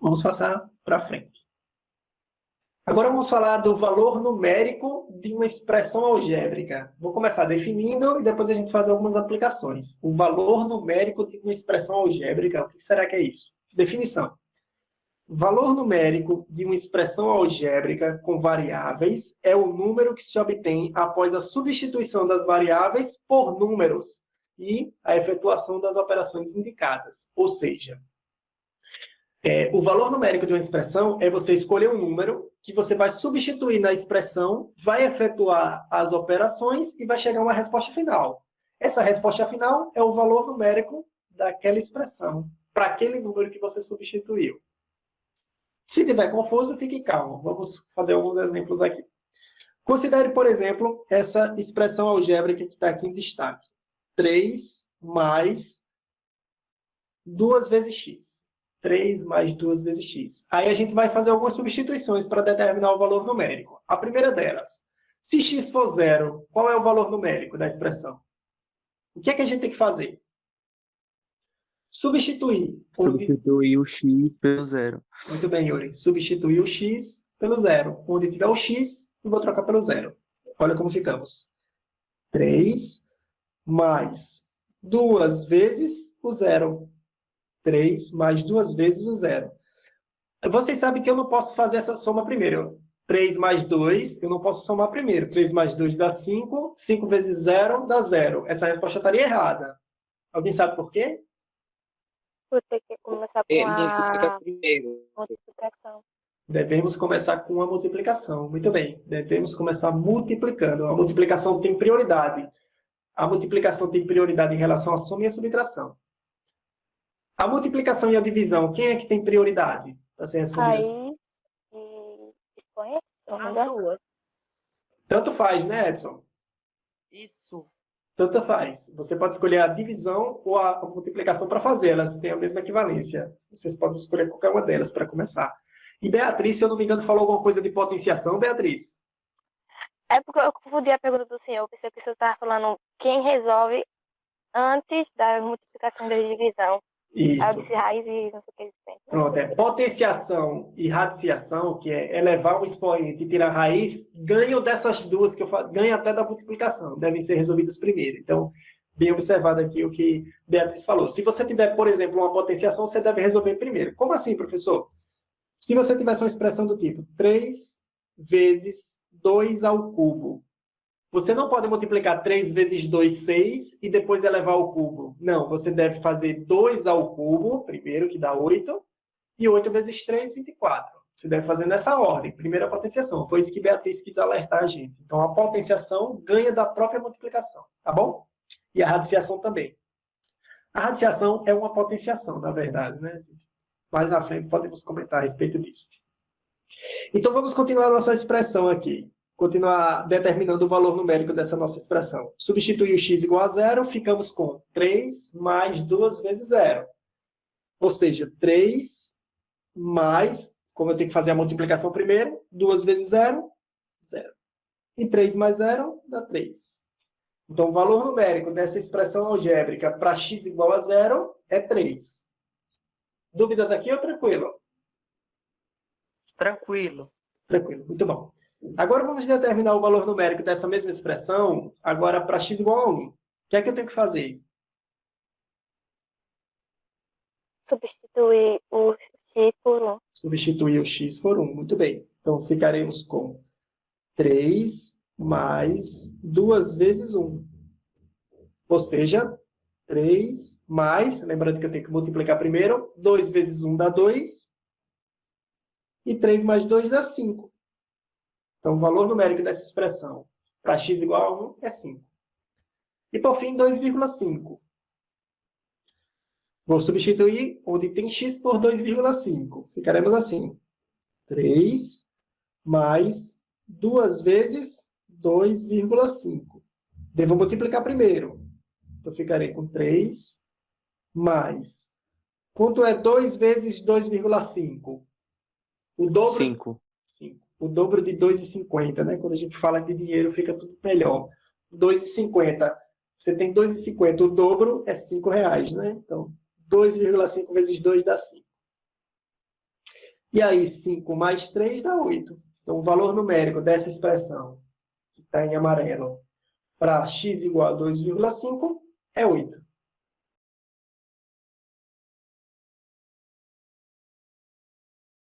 Vamos passar para frente. Agora vamos falar do valor numérico de uma expressão algébrica. Vou começar definindo e depois a gente faz algumas aplicações. O valor numérico de uma expressão algébrica, o que será que é isso? Definição. Valor numérico de uma expressão algébrica com variáveis é o número que se obtém após a substituição das variáveis por números e a efetuação das operações indicadas. Ou seja, o valor numérico de uma expressão é você escolher um número que você vai substituir na expressão, vai efetuar as operações e vai chegar a uma resposta final. Essa resposta final é o valor numérico daquela expressão, para aquele número que você substituiu. Se tiver confuso, fique calmo. Vamos fazer alguns exemplos aqui. Considere, por exemplo, essa expressão algébrica que está aqui em destaque. 3 mais 2 vezes x. 3 mais 2 vezes x. Aí a gente vai fazer algumas substituições para determinar o valor numérico. A primeira delas, se x for zero, qual é o valor numérico da expressão? O que é que a gente tem que fazer? Substituir. Substituir o x pelo zero. Muito bem, Yuri. Substituir o x pelo zero. Onde tiver o x, eu vou trocar pelo zero. Olha como ficamos. 3 mais 2 vezes o zero. 3 mais 2 vezes o zero. Vocês sabem que eu não posso fazer essa soma primeiro. 3 mais 2, eu não posso somar primeiro. 3 mais 2 dá 5. 5 vezes 0 dá 0. Essa resposta estaria errada. Alguém sabe por quê? Vou ter que começar com a primeiro. multiplicação. Devemos começar com a multiplicação. Muito bem. Devemos começar multiplicando. A multiplicação tem prioridade. A multiplicação tem prioridade em relação à soma e à subtração. A multiplicação e a divisão, quem é que tem prioridade para ser respondida? Raiz e expoente? As duas. Tanto faz, né, Edson? Isso. Tanto faz. Você pode escolher a divisão ou a multiplicação para fazer. Elas têm a mesma equivalência. Vocês podem escolher qualquer uma delas para começar. E Beatriz, se eu não me engano, falou alguma coisa de potenciação, Beatriz? É porque eu confundi a pergunta do senhor. Eu pensei que o senhor estava falando quem resolve antes da multiplicação e da divisão. Aí eu Isso. disse raiz e não sei o que. Pronto, potenciação e radiciação, que é elevar um expoente e tirar a raiz, ganham dessas duas que eu falo, ganham até da multiplicação, devem ser resolvidas primeiro. Então, bem observado aqui o que Beatriz falou. Se você tiver, por exemplo, uma potenciação, você deve resolver primeiro. Como assim, professor? Se você tivesse uma expressão do tipo 3 vezes 2 ao cubo, você não pode multiplicar 3 vezes 2, 6, e depois elevar ao cubo. Não, você deve fazer 2 ao cubo, primeiro, que dá 8, e 8 vezes 3, 24. Você deve fazer nessa ordem, primeira potenciação. Foi isso que Beatriz quis alertar a gente. Então, a potenciação ganha da própria multiplicação, tá bom? E a radiciação também. A radiciação é uma potenciação, na verdade, né? Mais na frente podemos comentar a respeito disso. Então, vamos continuar a nossa expressão aqui. Continuar determinando o valor numérico dessa nossa expressão. Substituir o x igual a zero, ficamos com 3 mais 2 vezes zero. Ou seja, 3 mais, como eu tenho que fazer a multiplicação primeiro, 2 vezes zero, zero. E 3 mais zero dá 3. Então, o valor numérico dessa expressão algébrica para x igual a zero é 3. Dúvidas aqui ou tranquilo? Tranquilo. Tranquilo, muito bom. Agora vamos determinar o valor numérico dessa mesma expressão, agora para x igual a 1. O que é que eu tenho que fazer? Substituir o x por 1. Substituir o x por 1, muito bem. Então, ficaremos com 3 mais 2 vezes 1. Ou seja, 3 mais, lembrando que eu tenho que multiplicar primeiro, 2 vezes 1 dá 2, e 3 mais 2 dá 5. Então, o valor numérico dessa expressão para x igual a 1 é 5. E, por fim, 2,5. Vou substituir onde tem x por 2,5. Ficaremos assim. 3 mais 2 vezes 2,5. Devo multiplicar primeiro. Então, ficarei com 3 mais... Quanto é 2 vezes 2,5? O dobro... 5. 5. O dobro de 2,50, né? Quando a gente fala de dinheiro, fica tudo melhor. 2,50. Você tem 2,50. O dobro é R$5, né? Então, 2,5 vezes 2 dá 5. E aí, 5 mais 3 dá 8. Então, o valor numérico dessa expressão, que está em amarelo, para x igual a 2,5 é 8.